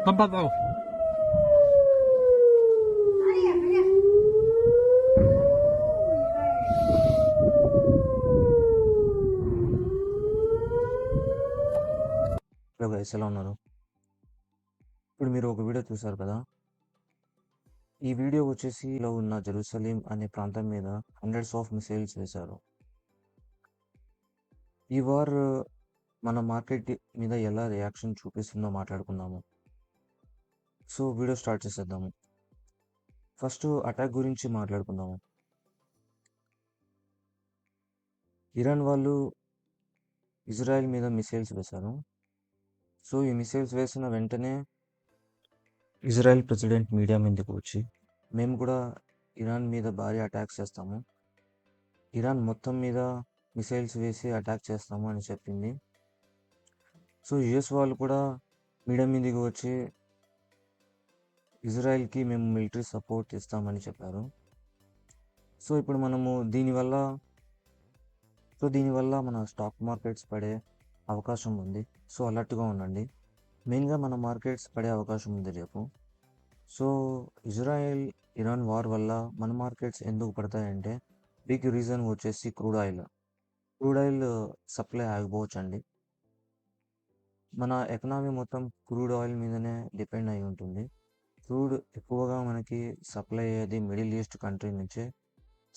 Tempat tahu. Hello guys, ఎలా ఉన్నారు? ఇప్పుడు మీరు ఒక వీడియో చూసారు కదా. ఈ వీడియో వచ్చేసి లో ఉన్న జెరూసలేం అనే ప్రాంతం మీద హండ్రెడ్స్ ఆఫ్ మిసైల్స్ వేశారు. ఈ వార్ మన మార్కెట్ మీద ఎలా రియాక్షన్ చూపిస్తుందో మాట్లాడుకుందాము. సో వీడియో స్టార్ట్ చేసేద్దాము. ఫస్ట్ అటాక్ గురించి మాట్లాడుకుందాము. ఇరాన్ వాళ్ళు ఇజ్రాయెల్ మీద మిసైల్స్ వేశారు. సో ఈ మిసైల్స్ వేసిన వెంటనే ఇజ్రాయెల్ ప్రెసిడెంట్ మీడియా మీదకి వచ్చి మేము కూడా ఇరాన్ మీద భారీ అటాక్స్ చేస్తాము, ఇరాన్ మొత్తం మీద మిసైల్స్ వేసి అటాక్ చేస్తాము అని చెప్పింది. సో యుఎస్ వాళ్ళు కూడా మీడియా మీదకి వచ్చి ఇజ్రాయెల్కి మేము మిలిటరీ సపోర్ట్ ఇస్తామని చెప్పారు. సో ఇప్పుడు మనము దీనివల్ల మన స్టాక్ మార్కెట్స్ పడే అవకాశం ఉంది. సో అలర్ట్గా ఉండండి. మెయిన్గా మన మార్కెట్స్ పడే అవకాశం ఉంది రేపు. సో ఇజ్రాయెల్ ఇరాన్ వార్ వల్ల మన మార్కెట్స్ ఎందుకు పడతాయంటే బిగ్ రీజన్ వచ్చేసి క్రూడ్ ఆయిల్ సప్లై ఆగిపోవచ్చండి. మన ఎకనామీ మొత్తం క్రూడ్ ఆయిల్ మీదనే డిపెండ్ అయి ఉంటుంది. క్రూడ్ ఎక్కువగా మనకి సప్లై అయ్యేది మిడిల్ ఈస్ట్ కంట్రీ నుంచే,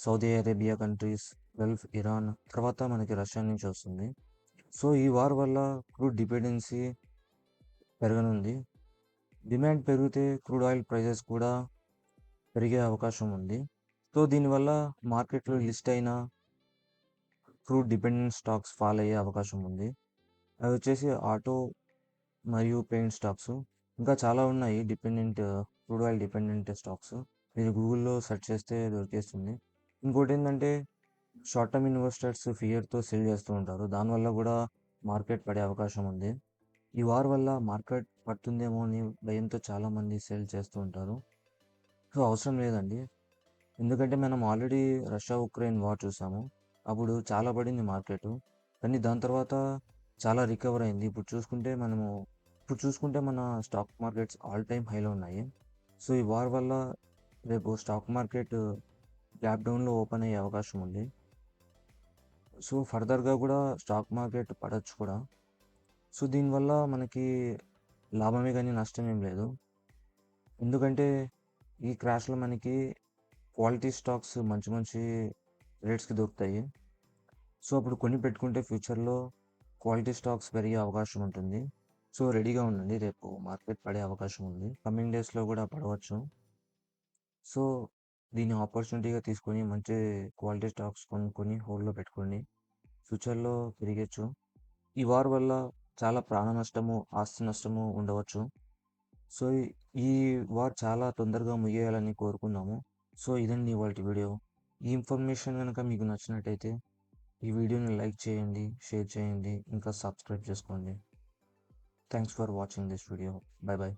Saudi Arabia countries, Gulf, Iran, తర్వాత మనకి రష్యా నుంచి వస్తుంది. సో ఈ వార్ వల్ల క్రూడ్ డిపెండెన్సీ పెరగనుంది. డిమాండ్ పెరిగితే క్రూడ్ ఆయిల్ ప్రైజెస్ కూడా పెరిగే అవకాశం ఉంది. సో దీనివల్ల మార్కెట్లో లిస్ట్ అయిన క్రూడ్ డిపెండెంట్ స్టాక్స్ ఫాల్ అయ్యే అవకాశం ఉంది. అవి వచ్చేసి ఆటో మరియు పెయింట్ స్టాక్స్, ఇంకా చాలా ఉన్నాయి క్రూడ్ ఆయిల్ డిపెండెంట్ స్టాక్స్. మీరు గూగుల్లో సెర్చ్ చేస్తే దొరికేస్తుంది. ఇంకోటి ఏంటంటే షార్ట్ టర్మ్ ఇన్వెస్టర్స్ ఫియర్తో సెల్ చేస్తూ ఉంటారు. దానివల్ల కూడా మార్కెట్ పడే అవకాశం ఉంది. ఈ వార్ వల్ల మార్కెట్ పడుతుందేమో అని భయంతో చాలామంది సెల్ చేస్తూ ఉంటారు. సో అవసరం లేదండి. ఎందుకంటే మనం ఆల్రెడీ రష్యా ఉక్రెయిన్ వార్ చూసాము. అప్పుడు చాలా పడింది మార్కెట్, కానీ దాని తర్వాత చాలా రికవర్ అయింది. ఇప్పుడు చూసుకుంటే మన స్టాక్ మార్కెట్స్ ఆల్ టైమ్ హైలో ఉన్నాయి. సో ఈ వార్ వల్ల రేపు స్టాక్ మార్కెట్ గ్యాప్ డౌన్లో ఓపెన్ అయ్యే అవకాశం ఉంది. సో ఫర్దర్గా కూడా స్టాక్ మార్కెట్ పడవచ్చు కూడా. సో దీనివల్ల మనకి లాభమే కానీ నష్టం ఏం లేదు. ఎందుకంటే ఈ క్రాష్లో మనకి క్వాలిటీ స్టాక్స్ మంచి మంచి రేట్స్కి దొరుకుతాయి. సో అప్పుడు కొని పెట్టుకుంటే ఫ్యూచర్లో క్వాలిటీ స్టాక్స్ పెరిగే అవకాశం ఉంటుంది. సో రెడీగా ఉండండి, రేపు మార్కెట్ పడే అవకాశం ఉంది. కమింగ్ డేస్లో కూడా పడవచ్చు. సో దీన్ని ఆపర్చునిటీగా తీసుకొని మంచి క్వాలిటీ స్టాక్స్ కొనుక్కొని హోల్డ్లో పెట్టుకోండి. ఫ్యూచర్లో పెరిగచ్చు. ఈ వార్ వల్ల చాలా ప్రాణ నష్టము, ఆస్తి నష్టము ఉండవచ్చు. సో ఈ వార్ చాలా తొందరగా ముగియాలని కోరుకున్నాము. సో ఇదండి ఇవాల్టి వీడియో. ఈ ఇన్ఫర్మేషన్ కనుక మీకు నచ్చినట్టయితే ఈ వీడియోని లైక్ చేయండి, షేర్ చేయండి, ఇంకా సబ్స్క్రైబ్ చేసుకోండి. Thanks for watching this video. By by.